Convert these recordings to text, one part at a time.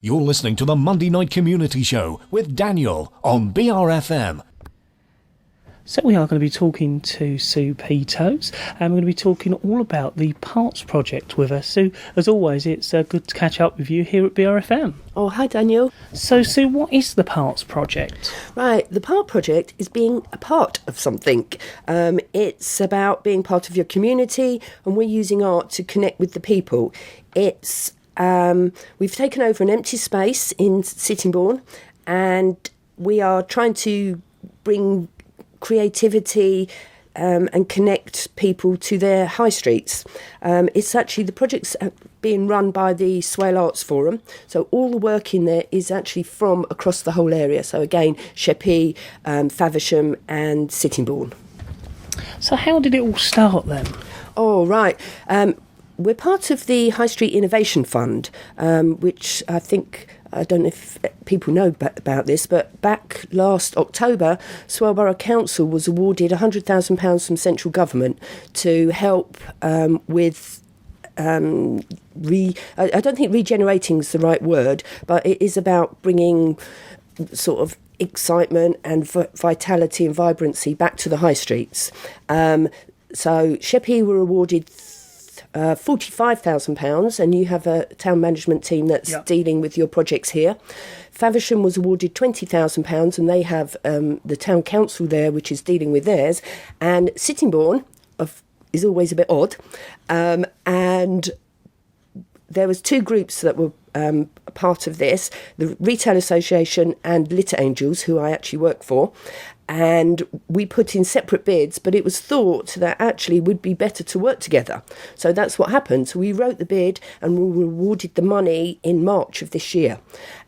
You're listening to the Monday Night Community Show with Daniel on BRFM. So we are going to be talking to Sioux Petos, and we're going to be talking all about the Parts Project with us. Sue, as always, it's good to catch up with you here at BRFM. Oh, hi Daniel. So Sue, what is the Parts Project? Right, the Part Project is being a part of something. It's about being part of your community, and we're using art to connect with the people. It's we've taken over an empty space in Sittingbourne, and we are trying to bring creativity and connect people to their high streets. It's actually, the project's being run by the Swale Arts Forum, so all the work in there is actually from across the whole area. So again, Sheppey, Faversham and Sittingbourne. So how did it all start then? Oh, right. We're part of the High Street Innovation Fund, which I don't know if people know about this, but back last October, Swale Borough Council was awarded £100,000 from central government to help with I don't think regenerating is the right word, but it is about bringing sort of excitement and vitality and vibrancy back to the high streets. So Sheppey were awarded £45,000, and you have a town management team that's dealing with your projects here. Faversham was awarded £20,000, and they have the town council there, which is dealing with theirs. And Sittingbourne is always a bit odd, and there was two groups that were part of this: the Retail Association and Litter Angels, who I actually work for. And we put in separate bids, but it was thought that actually it would be better to work together. So that's what happened. So we wrote the bid and we were awarded the money in March of this year.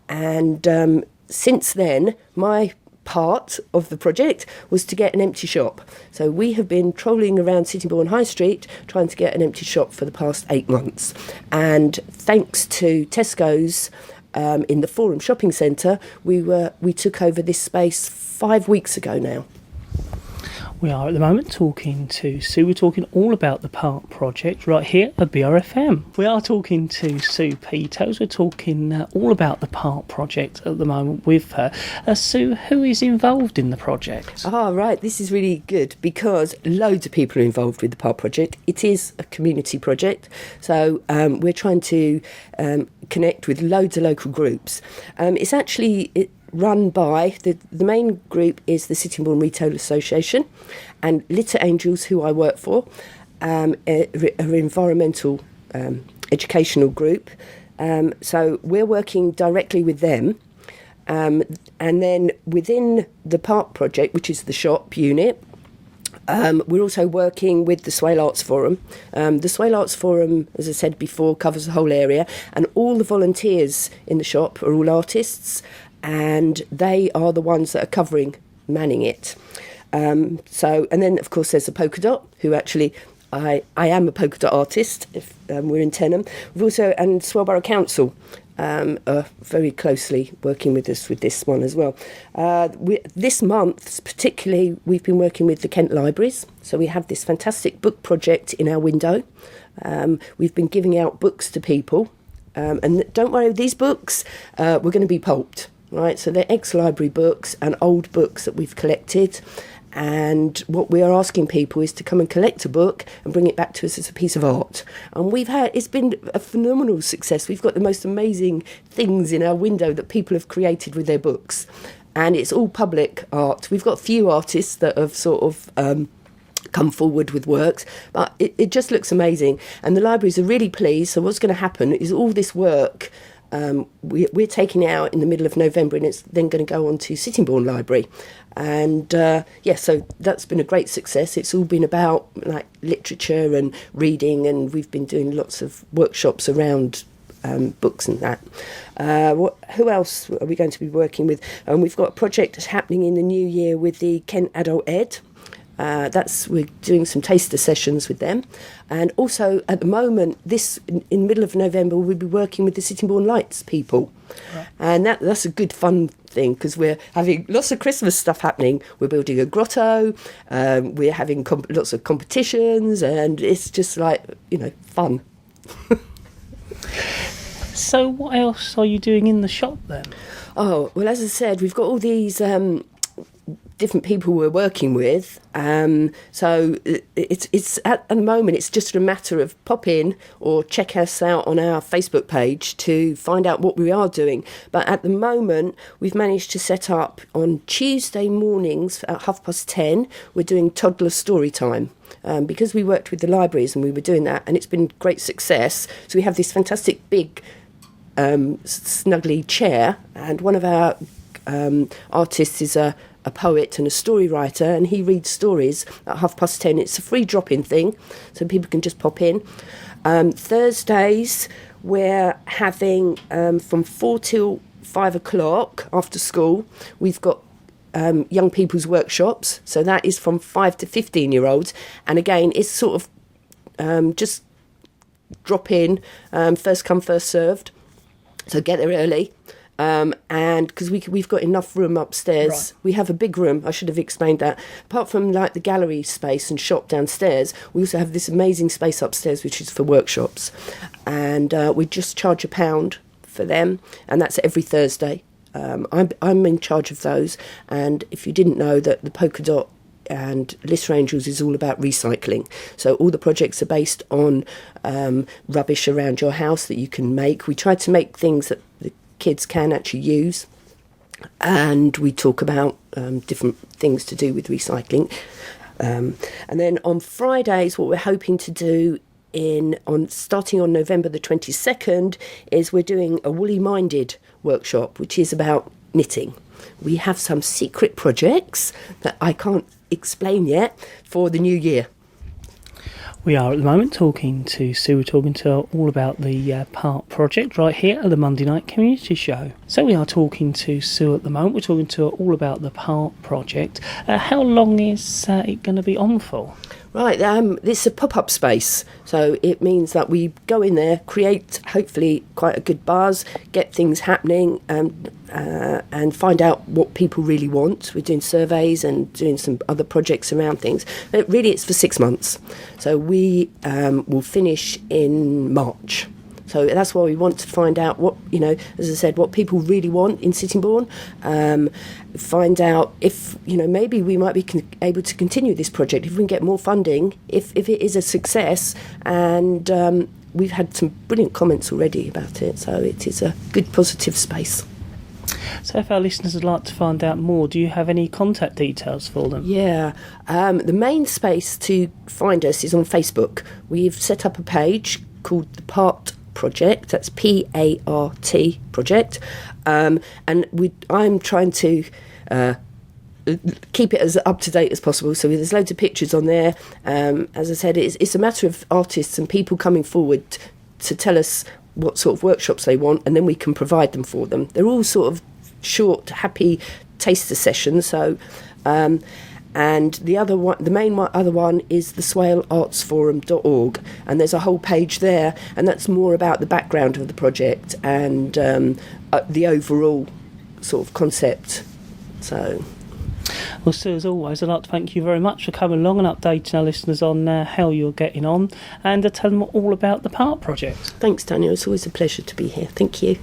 And since then, my part of the project was to get an empty shop. So we have been trolling around Sittingbourne High Street trying to get an empty shop for the past 8 months. And thanks to Tesco's in the Forum Shopping Centre, we took over this space 5 weeks ago now. We are at the moment talking to Sue. We're talking all about the Part Project right here at BRFM. We are talking to Sioux Petos. We're talking all about the Part Project at the moment with her. Sue, who is involved in the project? Oh, right. This is really good because loads of people are involved with the Part Project. It is a community project. So we're trying to connect with loads of local groups. It's actually run by, the main group is the Sittingbourne Retail Association, and Litter Angels, who I work for, are environmental educational group. So we're working directly with them. And then within the Park Project, which is the shop unit, we're also working with the Swale Arts Forum. The Swale Arts Forum, as I said before, covers the whole area, and all the volunteers in the shop are all artists, and they are the ones that are manning it. And then of course there's a polka dot, who actually, I am a polka dot artist, if we're in Tenham. We've also, and Swale Borough Council are very closely working with us with this one as well. This month particularly, we've been working with the Kent Libraries, so we have this fantastic book project in our window. We've been giving out books to people, and don't worry, these books we're going to be pulped. Right, so they're ex-library books and old books that we've collected, and what we are asking people is to come and collect a book and bring it back to us as a piece of art. And it's been a phenomenal success. We've got the most amazing things in our window that people have created with their books, and it's all public art. We've got a few artists that have sort of come forward with works, but it just looks amazing, and the libraries are really pleased. So what's going to happen is all this work we're taking it out in the middle of November, and it's then going to go on to Sittingbourne Library. And so that's been a great success. It's all been about like literature and reading, and we've been doing lots of workshops around books and that. Who else are we going to be working with? We've got a project that's happening in the new year with the Kent Adult Ed. We're doing some taster sessions with them, and also at the moment, in the middle of November, we'll be working with the Sittingbourne Lights people, right. And that's a good fun thing because we're having lots of Christmas stuff happening. We're building a grotto, we're having lots of competitions, and it's just like fun. So what else are you doing in the shop then? Oh, well, as I said, we've got all these different people we're working with. So it's at the moment, it's just a matter of pop in or check us out on our Facebook page to find out what we are doing. But at the moment, we've managed to set up on Tuesday mornings at 10:30. We're doing toddler story time. Because we worked with the libraries and we were doing that, and it's been great success. So we have this fantastic big snuggly chair, and one of our artists is a poet and a story writer, and he reads stories at 10:30. It's a free drop-in thing, so people can just pop in. Thursdays, we're having from 4 till 5 o'clock after school, we've got young people's workshops, so that is from 5 to 15-year-olds, and again, it's sort of just drop in, first come, first served, so get there early. And because we've got enough room upstairs, right. We have a big room. I should have explained that. Apart from like the gallery space and shop downstairs, we also have this amazing space upstairs, which is for workshops. And we just charge £1 for them, and that's every Thursday. I'm in charge of those. And if you didn't know that the Polka Dot and Lister Angels is all about recycling. So all the projects are based on rubbish around your house that you can make. We try to make things that the kids can actually use, and we talk about different things to do with recycling. And then on Fridays, what we're hoping to do starting on November the 22nd is we're doing a Woolly Minded workshop, which is about knitting. We have some secret projects that I can't explain yet for the new year. We are at the moment talking to Sue. We're talking to her all about the Park project right here at the Monday Night Community Show. So we are talking to Sue at the moment. We're talking to her all about the Park project. How long is it going to be on for? Right, it's a pop-up space, so it means that we go in there, create hopefully quite a good buzz, get things happening, and find out what people really want. We're doing surveys and doing some other projects around things. But really, it's for 6 months, so we will finish in March. So that's why we want to find out what, as I said, what people really want in Sittingbourne. Find out if, maybe we might be able to continue this project if we can get more funding, if it is a success. And we've had some brilliant comments already about it. So it is a good, positive space. So if our listeners would like to find out more, do you have any contact details for them? Yeah. The main space to find us is on Facebook. We've set up a page called the Part Project. That's PART Project, and I'm trying to keep it as up to date as possible. So there's loads of pictures on there. As I said, it's a matter of artists and people coming forward to tell us what sort of workshops they want, and then we can provide them for them. They're all sort of short, happy taster sessions. So. And the other one, other one is the swaleartsforum.org, and there's a whole page there, and that's more about the background of the project and the overall sort of concept. So, well, Sue, as always, I'd like to thank you very much for coming along and updating our listeners on how you're getting on, and tell them all about the Park project. Thanks, Daniel. It's always a pleasure to be here. Thank you.